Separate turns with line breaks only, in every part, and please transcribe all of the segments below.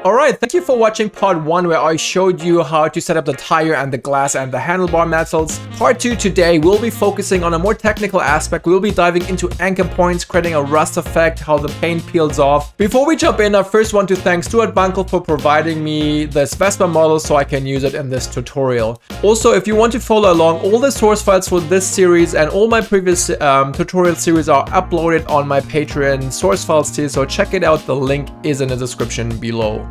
Alright, thank you for watching part 1 where I showed you how to set up the tire and the glass and the handlebar metals. Part 2 today we'll be focusing on a more technical aspect. We'll be diving into anchor points, creating a rust effect, how the paint peels off. Before we jump in, I first want to thank Stuart Bunkel for providing me this VESPA model so I can use it in this tutorial. Also, if you want to follow along, all the source files for this series and all my previous tutorial series are uploaded on my Patreon source files tier, so check it out. The link is in the description below.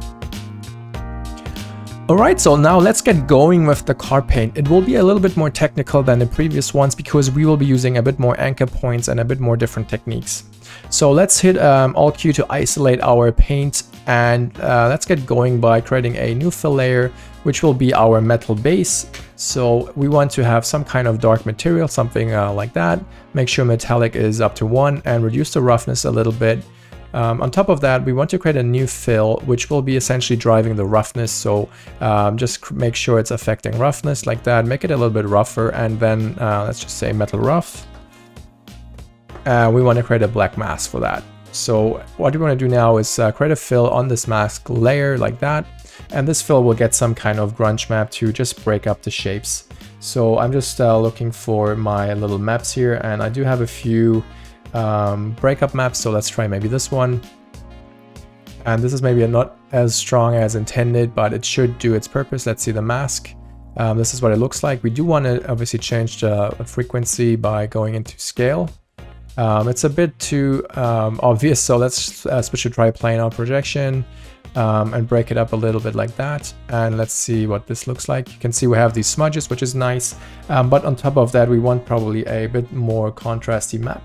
Alright, so now let's get going with the car paint. It will be a little bit more technical than the previous ones because we will be using a bit more anchor points and a bit more different techniques. So let's hit Alt Q to isolate our paint, and let's get going by creating a new fill layer, which will be our metal base. So we want to have some kind of dark material, something like that. Make sure metallic is up to 1 and reduce the roughness a little bit. On top of that, we want to create a new fill, which will be essentially driving the roughness. So just make sure it's affecting roughness like that. Make it a little bit rougher, and then let's just say metal rough. We want to create a black mask for that. So what we want to do now is create a fill on this mask layer like that. And this fill will get some kind of grunge map to just break up the shapes. So I'm just looking for my little maps here, and I do have a few breakup maps, so let's try maybe this one. And this is maybe not as strong as intended, but it should do its purpose. Let's see the mask. This is what it looks like. We do want to obviously change the frequency by going into scale. It's a bit too obvious, so let's switch to triplanar projection and break it up a little bit like that. And let's see what this looks like. You can see we have these smudges, which is nice, but on top of that we want probably a bit more contrasty map.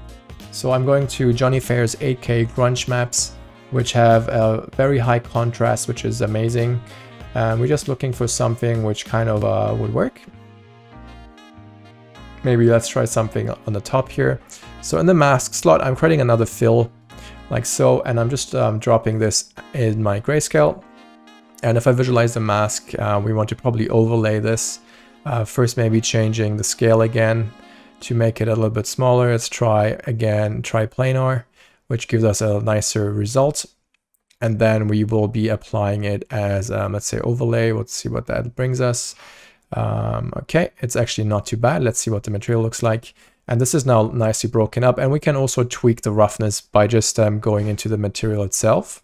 So I'm going to Johnny Fair's 8K grunge maps, which have a very high contrast, which is amazing. We're just looking for something which kind of would work. Maybe let's try something on the top here. So in the mask slot, I'm creating another fill like so, and I'm just dropping this in my grayscale. And if I visualize the mask, we want to probably overlay this. First, maybe changing the scale again to make it a little bit smaller. Let's try again triplanar, which gives us a nicer result. And then we will be applying it as let's say overlay. Let's see what that brings us. Okay, it's actually not too bad. Let's see what the material looks like. And this is now nicely broken up, and we can also tweak the roughness by just going into the material itself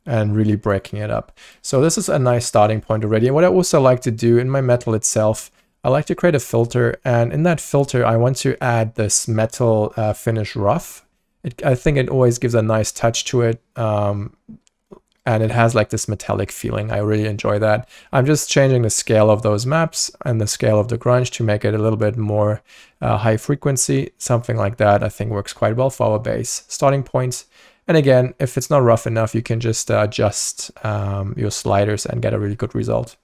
and really breaking it up. So this is a nice starting point already. And what I also like to do in my metal itself, I like to create a filter, and in that filter I want to add this metal finish rough. I think it always gives a nice touch to it, and it has like this metallic feeling. I really enjoy that. I'm just changing the scale of those maps and the scale of the grunge to make it a little bit more high frequency. Something like that I think works quite well for our base starting point. And again, if it's not rough enough, you can just adjust your sliders and get a really good result.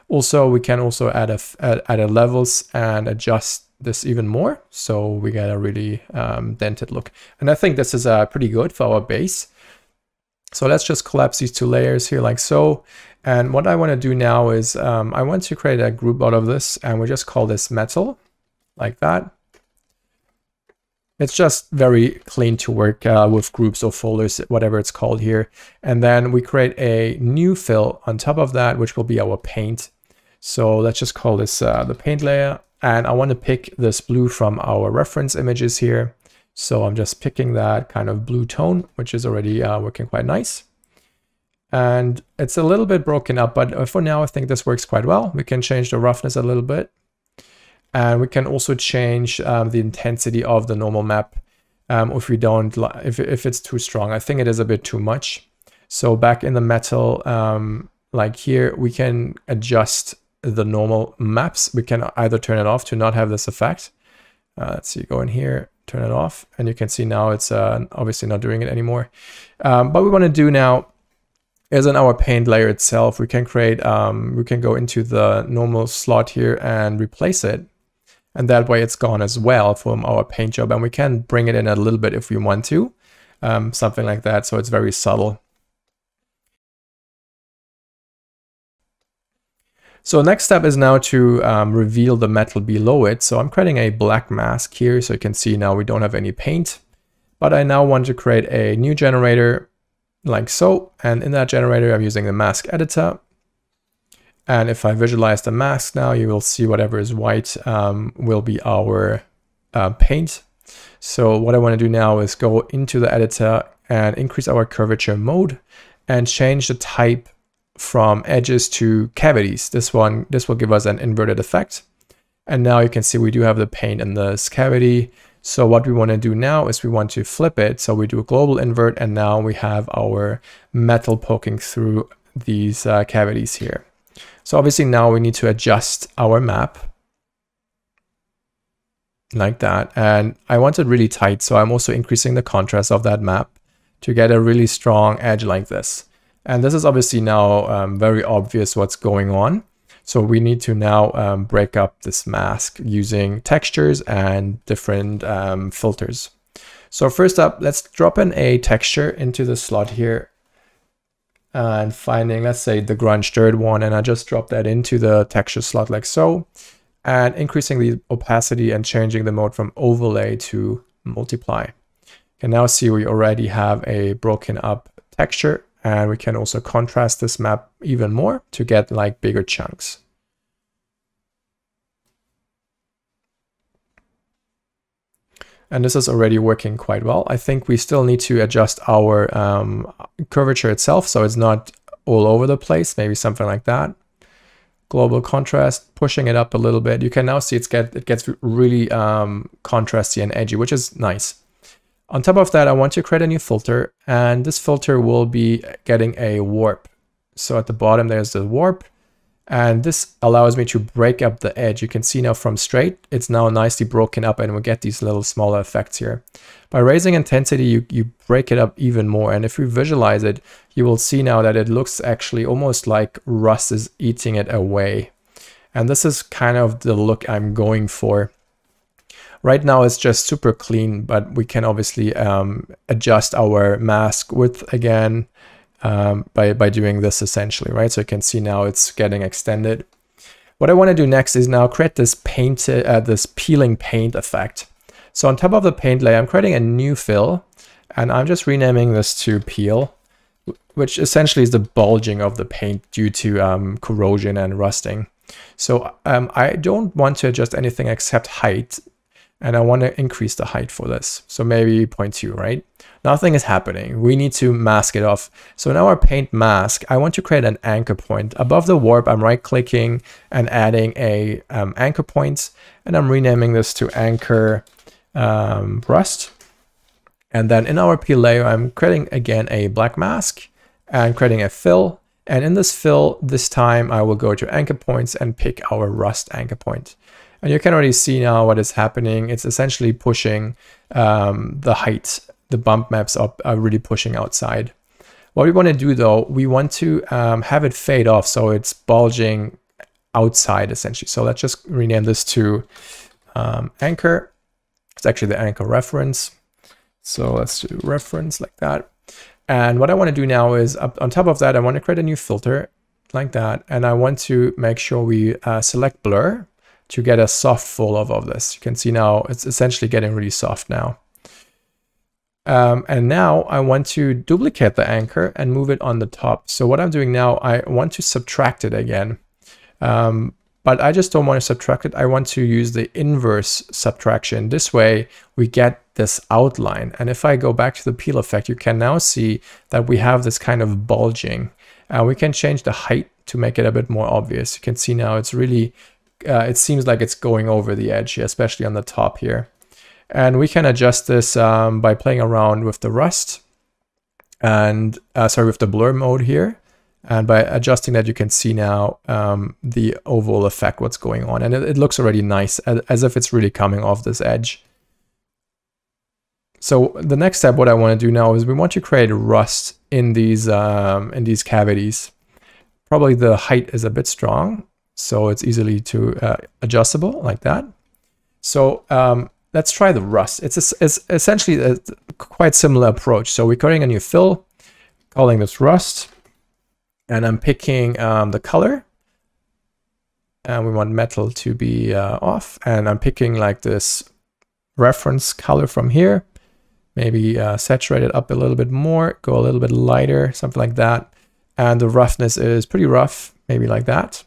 Also, we can also add a levels and adjust this even more, so we get a really dented look. And I think this is pretty good for our base. So let's just collapse these two layers here like so. And what I want to do now is I want to create a group out of this, and we just call this metal like that. It's just very clean to work with groups or folders, whatever it's called here. And then we create a new fill on top of that, which will be our paint. So let's just call this the paint layer. And I want to pick this blue from our reference images here. So I'm just picking that kind of blue tone, which is already working quite nice. And it's a little bit broken up, but for now I think this works quite well. We can change the roughness a little bit. And we can also change the intensity of the normal map if we don't, if it's too strong. I think it is a bit too much. So back in the metal, like here, we can adjust the normal maps. We can either turn it off to not have this effect. Let's see, go in here, turn it off, and you can see now it's obviously not doing it anymore. What we want to do now is in our paint layer itself, we can create, we can go into the normal slot here and replace it. And that way it's gone as well from our paint job, and we can bring it in a little bit if we want to, something like that. So it's very subtle. So next step is now to reveal the metal below it. So I'm creating a black mask here, so you can see now we don't have any paint. But I now want to create a new generator like so. And in that generator, I'm using the mask editor. And if I visualize the mask now, you will see whatever is white will be our paint. So what I want to do now is go into the editor and increase our curvature mode and change the type from edges to cavities. This will give us an inverted effect. And now you can see we do have the paint in this cavity. So what we want to do now is we want to flip it. So we do a global invert, and now we have our metal poking through these cavities here. So obviously now we need to adjust our map like that. And I want it really tight. So I'm also increasing the contrast of that map to get a really strong edge like this. And this is obviously now very obvious what's going on. So we need to now break up this mask using textures and different filters. So first up, let's drop in a texture into the slot here and finding, let's say, the grunge third one. And I just drop that into the texture slot like so, and increasing the opacity and changing the mode from overlay to multiply. You can now see we already have a broken up texture. And we can also contrast this map even more to get like bigger chunks. And this is already working quite well. I think we still need to adjust our curvature itself so it's not all over the place, maybe something like that. Global contrast, pushing it up a little bit. You can now see it gets really contrasty and edgy, which is nice. On top of that, I want to create a new filter, and this filter will be getting a warp. So at the bottom, there's the warp, and this allows me to break up the edge. You can see now from straight, it's now nicely broken up, and we get these little smaller effects here. By raising intensity, you break it up even more. And if we visualize it, you will see now that it looks actually almost like rust is eating it away. And this is kind of the look I'm going for. Right now it's just super clean, but we can obviously adjust our mask width again by doing this essentially, right? So you can see now it's getting extended. What I want to do next is now create this this peeling paint effect. So on top of the paint layer, I'm creating a new fill, and I'm just renaming this to peel, which essentially is the bulging of the paint due to corrosion and rusting. So I don't want to adjust anything except height. And I want to increase the height for this. So maybe 0.2, right? Nothing is happening. We need to mask it off. So now our paint mask, I want to create an anchor point. Above the warp, I'm right clicking and adding a anchor point. And I'm renaming this to anchor rust. And then in our peel layer, I'm creating again a black mask and creating a fill. And in this fill, this time I will go to anchor points and pick our rust anchor point. And you can already see now what is happening. It's essentially pushing the height. The bump maps up are really pushing outside. What we want to do though, we want to have it fade off so it's bulging outside essentially. So let's just rename this to anchor. It's actually the anchor reference. So let's do reference like that. And what I want to do now is on top of that, I want to create a new filter like that. And I want to make sure we select blur to get a soft fall off of this. You can see now it's essentially getting really soft now. And now I want to duplicate the anchor and move it on the top. So what I'm doing now, I want to subtract it again. But I just don't want to subtract it. I want to use the inverse subtraction. This way we get this outline. And if I go back to the peel effect, you can now see that we have this kind of bulging. We can change the height to make it a bit more obvious. You can see now it's really it seems like it's going over the edge here, especially on the top here. And we can adjust this by playing around with the rust and with the blur mode here. And by adjusting that, you can see now the overall effect, what's going on. And it looks already nice, as if it's really coming off this edge. So the next step, what I want to do now is we want to create rust in these cavities. Probably the height is a bit strong, so it's easily adjustable like that. So let's try the rust. It's essentially a quite similar approach. So we're creating a new fill, calling this rust, and I'm picking the color, and we want metal to be off, and I'm picking like this reference color from here, maybe saturate it up a little bit more, go a little bit lighter, something like that. And the roughness is pretty rough, maybe like that.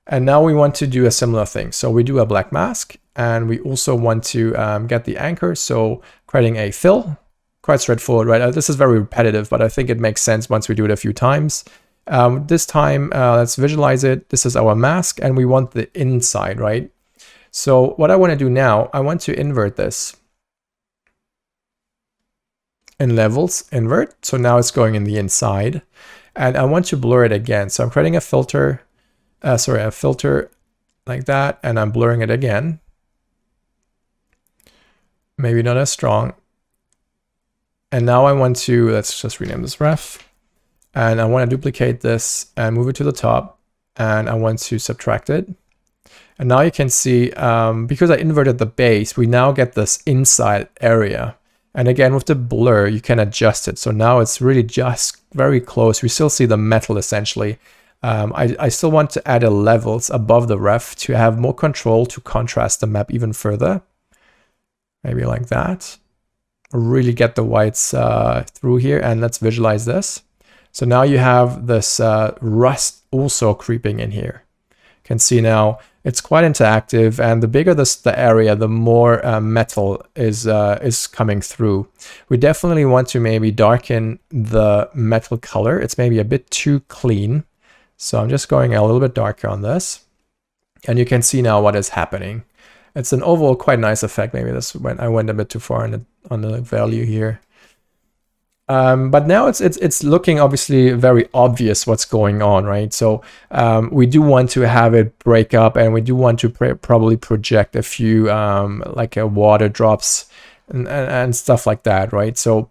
And now we want to do a similar thing. So we do a black mask, and we also want to get the anchor. So creating a fill, quite straightforward, right? This is very repetitive, but I think it makes sense once we do it a few times. This time, let's visualize it. This is our mask, and we want the inside, right? So what I want to do now, I want to invert this. In levels, invert. So now it's going in the inside, and I want to blur it again. So I'm creating a filter, a filter like that, and I'm blurring it again. Maybe not as strong. And now I want to, let's just rename this ref. And I want to duplicate this and move it to the top. And I want to subtract it. And now you can see, because I inverted the base, we now get this inside area. And again, with the blur, you can adjust it. So now it's really just very close. We still see the metal essentially. I still want to add a levels above the ref to have more control to contrast the map even further. Maybe like that. Really get the whites through here, and let's visualize this. So now you have this rust also creeping in here. You can see now it's quite interactive, and the bigger the area, the more metal is coming through. We definitely want to maybe darken the metal color. It's maybe a bit too clean. So I'm just going a little bit darker on this, and you can see now what is happening. It's an overall quite nice effect. Maybe this when I went a bit too far on the value here. But now it's looking obviously very obvious what's going on, right? So we do want to have it break up, and we do want to probably project a few like water drops and stuff like that, right? So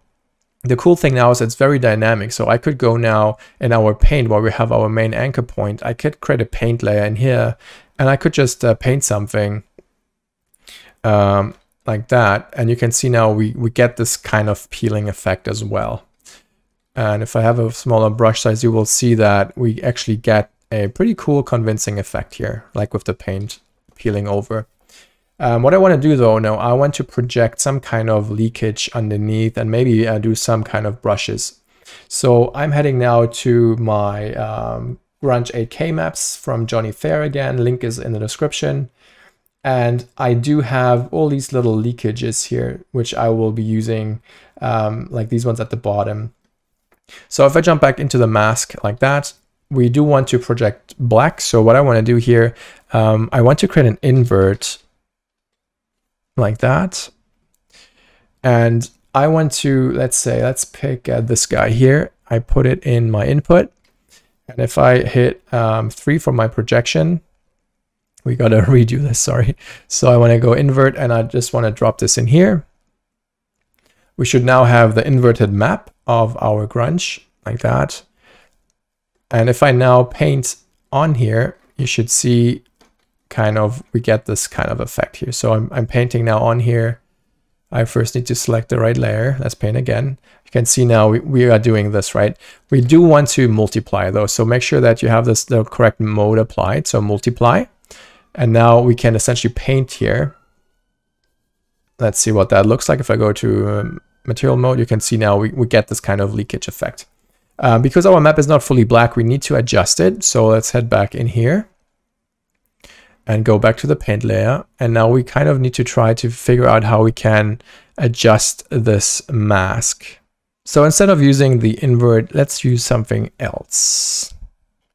the cool thing now is it's very dynamic. So I could go now in our paint where we have our main anchor point. I could create a paint layer in here, and I could just paint something like that. And you can see now we get this kind of peeling effect as well. And if I have a smaller brush size, you will see that we actually get a pretty cool convincing effect here, like with the paint peeling over. What I want to do though, now I want to project some kind of leakage underneath, and maybe do some kind of brushes. So I'm heading now to my Grunge 8K maps from Johnny Thayer again. Link is in the description. And I do have all these little leakages here, which I will be using, like these ones at the bottom. So if I jump back into the mask like that, we do want to project black. So what I want to do here, I want to create an invert like that. And I want to, let's pick this guy here. I put it in my input. And if I hit 3 for my projection, we got to redo this, sorry. So I want to go invert, and I just want to drop this in here. We should now have the inverted map of our grunge like that. And if I now paint on here, you should see kind of, we get this kind of effect here. So I'm painting now on here. I first need to select the right layer. Let's paint again. You can see now we are doing this, right? We do want to multiply though. So make sure that you have the correct mode applied. So multiply. And now we can essentially paint here. Let's see what that looks like. If I go to material mode, you can see now we get this kind of leakage effect. Because our map is not fully black, we need to adjust it. So let's head back in here and go back to the paint layer. And now we kind of need to try to figure out how we can adjust this mask. So instead of using the invert, let's use something else.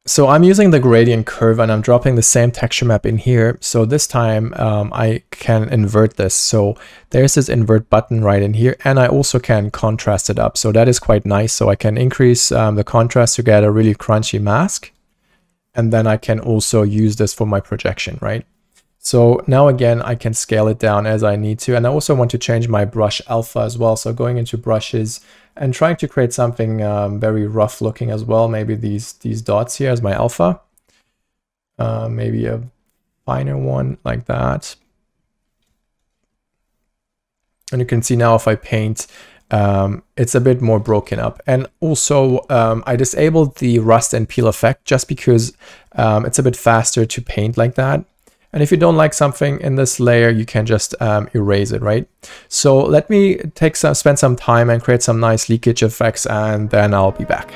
So I'm using the gradient curve, and I'm dropping the same texture map in here. So this time I can invert this. So there's this invert button right in here, and I also can contrast it up. So that is quite nice. So I can increase the contrast to get a really crunchy mask. And then I can also use this for my projection, right? So now again, I can scale it down as I need to. And I also want to change my brush alpha as well. So going into brushes and trying to create something very rough looking as well. Maybe these dots here as my alpha. Maybe a finer one like that. And you can see now if I paint, it's a bit more broken up. And also I disabled the rust and peel effect just because it's a bit faster to paint like that. And if you don't like something in this layer, you can just erase it, right? So let me spend some time and create some nice leakage effects, and then I'll be back.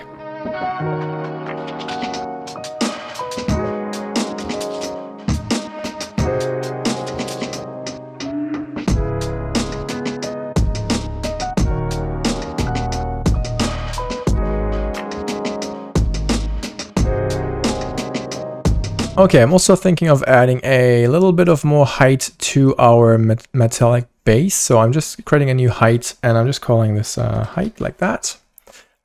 Okay, I'm also thinking of adding a little bit of more height to our metallic base. So I'm just creating a new height, and I'm just calling this height like that.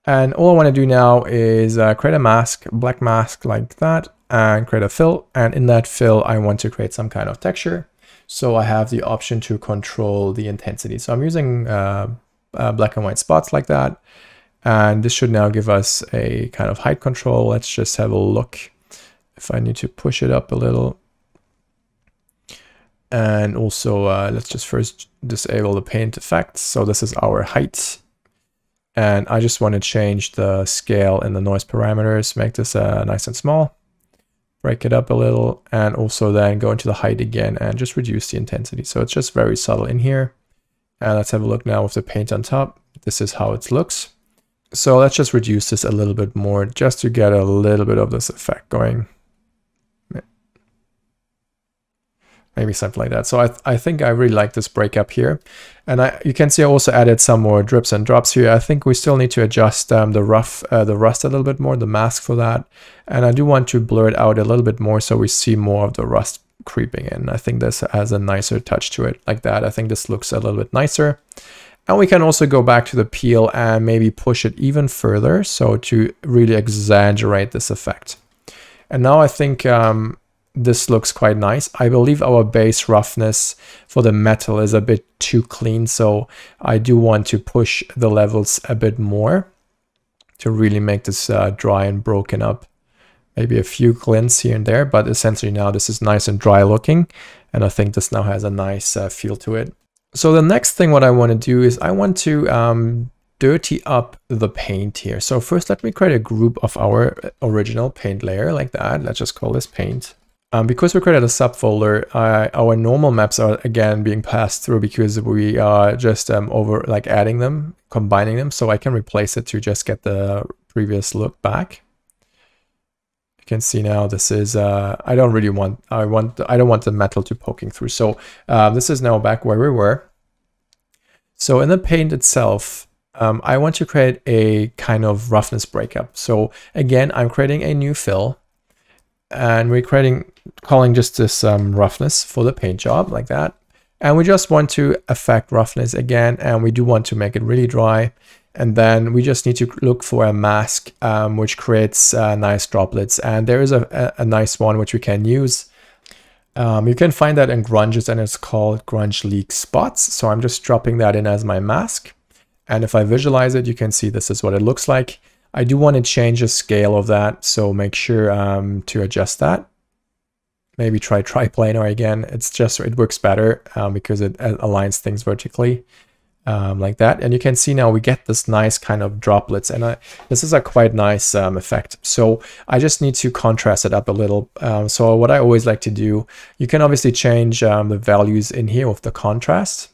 And all I want to do now is create a mask, black mask like that, and create a fill. And in that fill, I want to create some kind of texture. So I have the option to control the intensity. So I'm using black and white spots like that. And this should now give us a kind of height control. Let's just have a look. If I need to push it up a little. And also let's just first disable the paint effects. So this is our height. And I just want to change the scale and the noise parameters, make this nice and small, break it up a little, and also then go into the height again and just reduce the intensity. So it's just very subtle in here. And let's have a look now with the paint on top. This is how it looks. So let's just reduce this a little bit more just to get a little bit of this effect going. Maybe something like that. So I think I really like this breakup here. And you can see I also added some more drips and drops here. I think we still need to adjust the rust a little bit more, the mask for that. And I do want to blur it out a little bit more so we see more of the rust creeping in. I think this has a nicer touch to it like that. I think this looks a little bit nicer. And we can also go back to the peel and maybe push it even further, so to really exaggerate this effect. And now I think this looks quite nice. I believe our base roughness for the metal is a bit too clean, so I do want to push the levels a bit more to really make this dry and broken up. Maybe a few glints here and there, but essentially now this is nice and dry looking, and I think this now has a nice feel to it. So the next thing what I want to do is I want to dirty up the paint here. So first let me create a group of our original paint layer like that. Let's just call this paint. Because we created a subfolder, our normal maps are again being passed through because we are just adding them, combining them. So I can replace it to just get the previous look back. You can see now this is I don't want the metal to poking through. So this is now back where we were. So in the paint itself, I want to create a kind of roughness breakup. So again, I'm creating a new fill. And we're calling just this roughness for the paint job like that. And we just want to affect roughness again. And we do want to make it really dry. And then we just need to look for a mask which creates nice droplets. And there is a nice one which we can use. You can find that in Grunges, and it's called Grunge Leak Spots. So I'm just dropping that in as my mask. And if I visualize it, you can see this is what it looks like. I do want to change the scale of that, so make sure to adjust that. Maybe try triplanar again. It works better because it aligns things vertically like that. And you can see now we get this nice kind of droplets, and this is a quite nice effect. So I just need to contrast it up a little. So what I always like to do, you can obviously change the values in here with the contrast.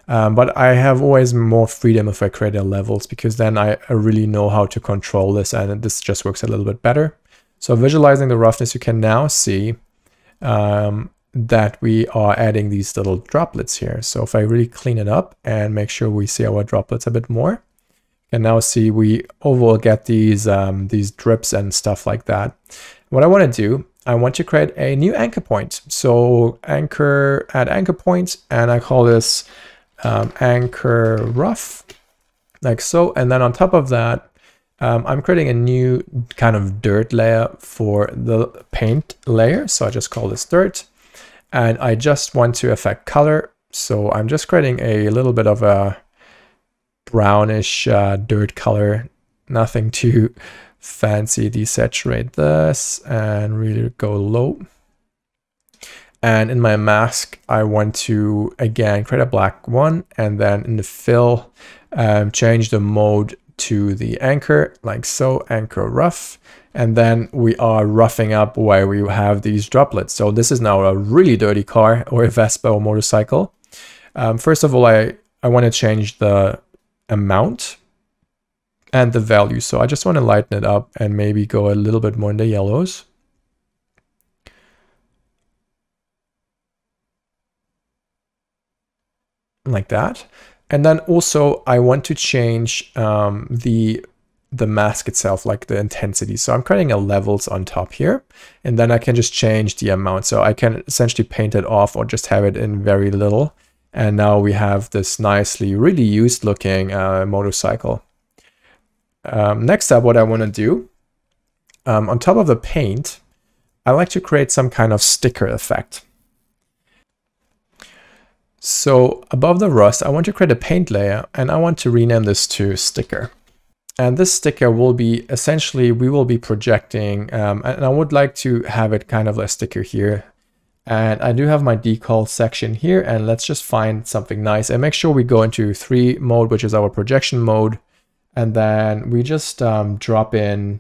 But I have always more freedom if I create the levels, because then I really know how to control this, and this just works a little bit better. So visualizing the roughness, you can now see that we are adding these little droplets here. So if I really clean it up and make sure we see our droplets a bit more, you can now see we overall get these drips and stuff like that. What I want to do, I want to create a new anchor point. So add anchor point, and I call this anchor rough, like so. And then on top of that, I'm creating a new kind of dirt layer for the paint layer. So I just call this dirt, and I just want to affect color. So I'm just creating a little bit of a brownish dirt color, nothing too fancy. Desaturate this and really go low. And in my mask, I want to, again, create a black one, and then in the fill, change the mode to the anchor, like so, anchor rough. And then we are roughing up where we have these droplets. So this is now a really dirty car or a Vespa or motorcycle. First of all, I want to change the amount and the value. So I just want to lighten it up and maybe go a little bit more in the yellows. Like that. And then also I want to change the mask itself, like the intensity. So I'm creating a levels on top here, and then I can just change the amount. So I can essentially paint it off or just have it in very little. And now we have this nicely, really used looking motorcycle. Next up, what I want to do, on top of the paint, I like to create some kind of sticker effect. So above the rust, I want to create a paint layer, and I want to rename this to sticker. And this sticker will be essentially, we will be projecting, and I would like to have it kind of a sticker here. And I do have my decal section here, and let's just find something nice and make sure we go into 3 mode, which is our projection mode. And then we just drop in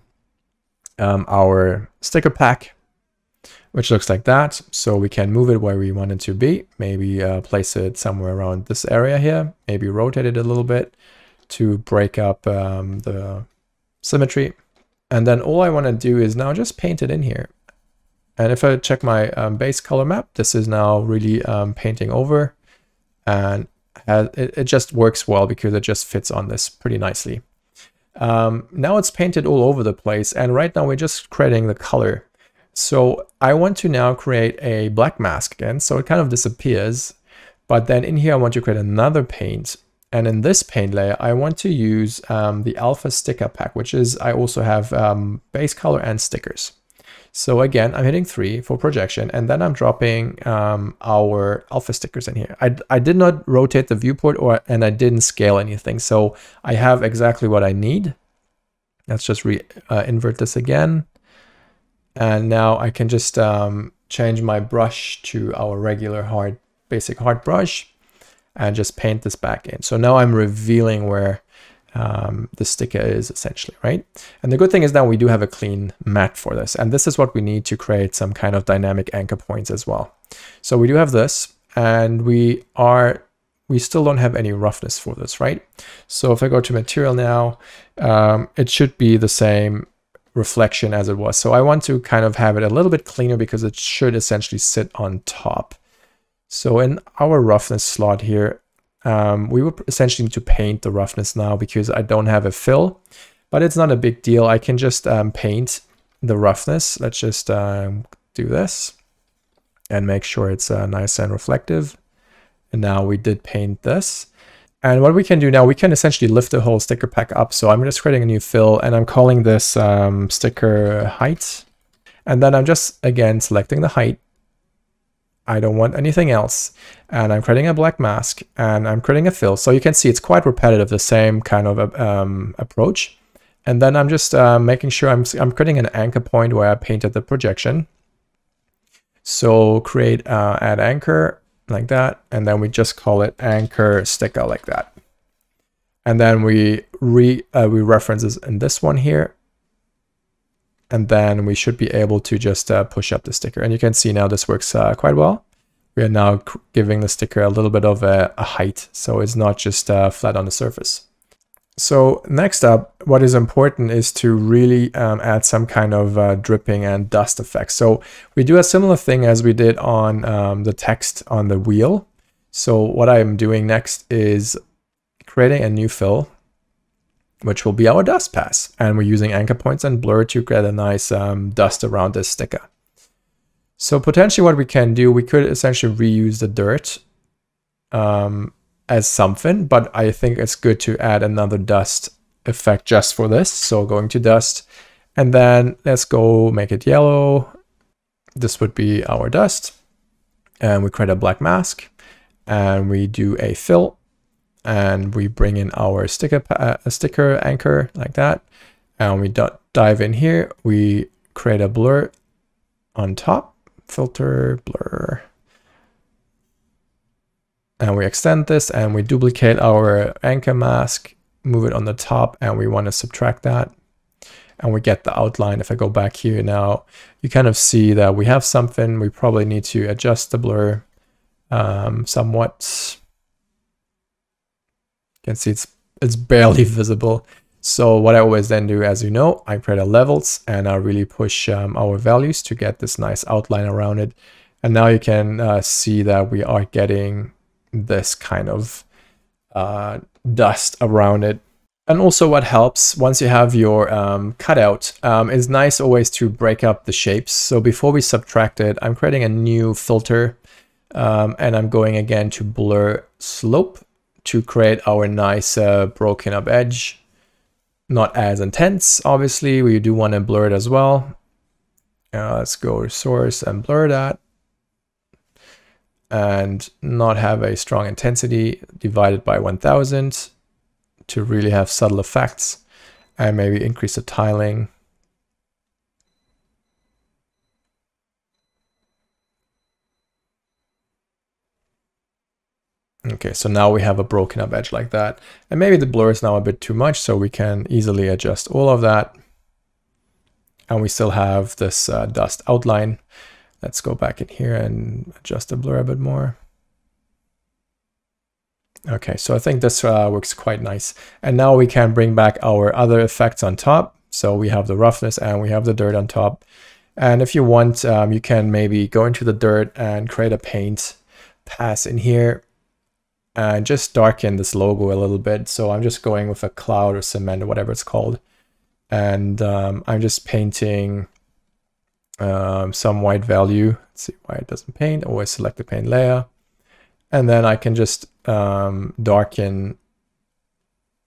our sticker pack, which looks like that. So we can move it where we want it to be. Maybe place it somewhere around this area here. Maybe rotate it a little bit to break up the symmetry. And then all I want to do is now just paint it in here. And if I check my base color map, this is now really painting over, and it just works well because it just fits on this pretty nicely. Now it's painted all over the place, and right now we're just creating the color. So I want to now create a black mask again, so it kind of disappears. But then in here, I want to create another paint. And in this paint layer, I want to use the alpha sticker pack, which is, I also have base color and stickers. So again, I'm hitting 3 for projection, and then I'm dropping our alpha stickers in here. I did not rotate the viewport and I didn't scale anything. So I have exactly what I need. Let's just invert this again. And now I can just change my brush to our regular basic hard brush and just paint this back in. So now I'm revealing where the sticker is essentially, right? And the good thing is that we do have a clean mat for this. And this is what we need to create some kind of dynamic anchor points as well. So we do have this, and we still don't have any roughness for this, right? So if I go to material now, it should be the same reflection as it was. So I want to kind of have it a little bit cleaner because it should essentially sit on top. So in our roughness slot here, we would essentially need to paint the roughness now because I don't have a fill, but it's not a big deal. I can just paint the roughness. Let's just do this and make sure it's nice and reflective. And now we did paint this. And what we can do now, we can essentially lift the whole sticker pack up. So I'm just creating a new fill, and I'm calling this sticker height. And then I'm just, again, selecting the height. I don't want anything else. And I'm creating a black mask, and I'm creating a fill. So you can see it's quite repetitive, the same kind of approach. And then I'm just making sure I'm creating an anchor point where I painted the projection. So create add anchor like that. And then we just call it anchor sticker like that. And then we reference this in this one here. And then we should be able to just push up the sticker. And you can see now this works quite well. We are now giving the sticker a little bit of a height, so it's not just flat on the surface. So next up, what is important is to really add some kind of dripping and dust effect. So we do a similar thing as we did on the text on the wheel. So what I'm doing next is creating a new fill, which will be our dust pass. And we're using anchor points and blur to get a nice dust around this sticker. So potentially what we can do, we could essentially reuse the dirt as something, but I think it's good to add another dust effect just for this. So going to dust, and then let's go make it yellow. This would be our dust. And we create a black mask, and we do a fill. And we bring in our sticker anchor like that. And we dive in here. We create a blur on top, filter, blur. And we extend this, and we duplicate our anchor mask, move it on the top, and we want to subtract that. and we get the outline. If I go back here now, you kind of see that we have something. We probably need to adjust the blur somewhat. You can see it's barely visible. So what I always then do, as you know, I create a levels and I really push our values to get this nice outline around it. And now you can see that we are getting this kind of dust around it. And also what helps once you have your cutout is nice always to break up the shapes. So before we subtract it, I'm creating a new filter and I'm going again to blur slope to create our nice broken up edge. Not as intense, obviously, we do want to blur it as well. Let's go to source and blur that. And not have a strong intensity, divided by 1000 to really have subtle effects. And maybe increase the tiling. Okay, so now we have a broken up edge like that. And maybe the blur is now a bit too much, so we can easily adjust all of that. And we still have this dust outline. Let's go back in here and adjust the blur a bit more. Okay, so I think this works quite nice. And now we can bring back our other effects on top. So we have the roughness and we have the dirt on top. And if you want, you can maybe go into the dirt and create a paint pass in here. And just darken this logo a little bit. So I'm just going with a cloud or cement or whatever it's called. And I'm just painting some white value. Let's see why it doesn't paint. Always select the paint layer. And then I can just darken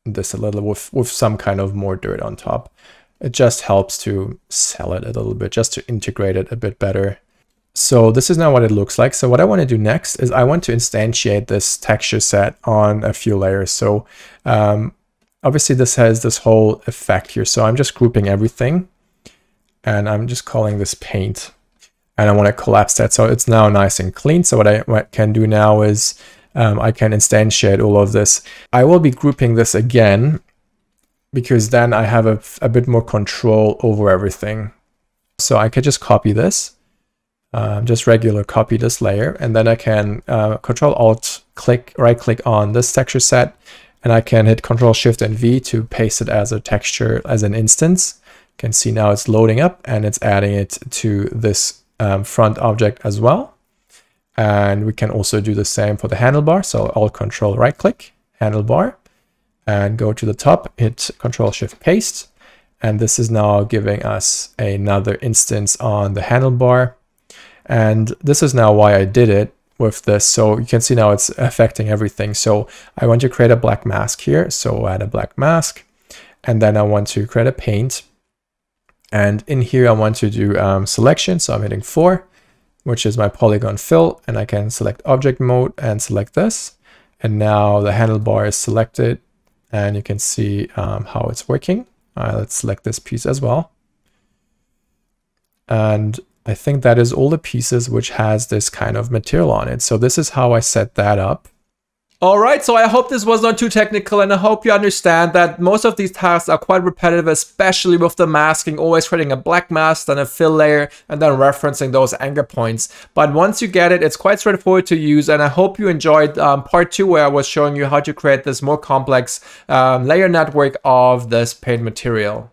this a little with some kind of more dirt on top. It just helps to sell it a little bit, just to integrate it a bit better. So this is now what it looks like. So what I want to do next is I want to instantiate this texture set on a few layers. So obviously this has this whole effect here. So I'm just grouping everything and I'm just calling this paint and I want to collapse that. So it's now nice and clean. So what I can do now is I can instantiate all of this. I will be grouping this again because then I have a bit more control over everything. So I could just copy this. Just regular copy this layer, and then I can Control Alt click, right click on this texture set, and I can hit Control Shift and V to paste it as a texture, as an instance. You can see now it's loading up and it's adding it to this front object as well. And we can also do the same for the handlebar. So Alt Control right click, handlebar, and go to the top, hit Control Shift paste. And this is now giving us another instance on the handlebar. And this is now why I did it with this. So you can see now it's affecting everything. So I want to create a black mask here. So add a black mask. And then I want to create a paint. And in here, I want to do selection. So I'm hitting 4, which is my polygon fill. And I can select object mode and select this. And now the handlebar is selected. And you can see how it's working. Let's select this piece as well. And I think that is all the pieces which has this kind of material on it. So this is how I set that up. Alright, so I hope this was not too technical, and I hope you understand that most of these tasks are quite repetitive, especially with the masking, always creating a black mask, then a fill layer, and then referencing those anchor points. But once you get it, it's quite straightforward to use, and I hope you enjoyed part 2 where I was showing you how to create this more complex layer network of this paint material.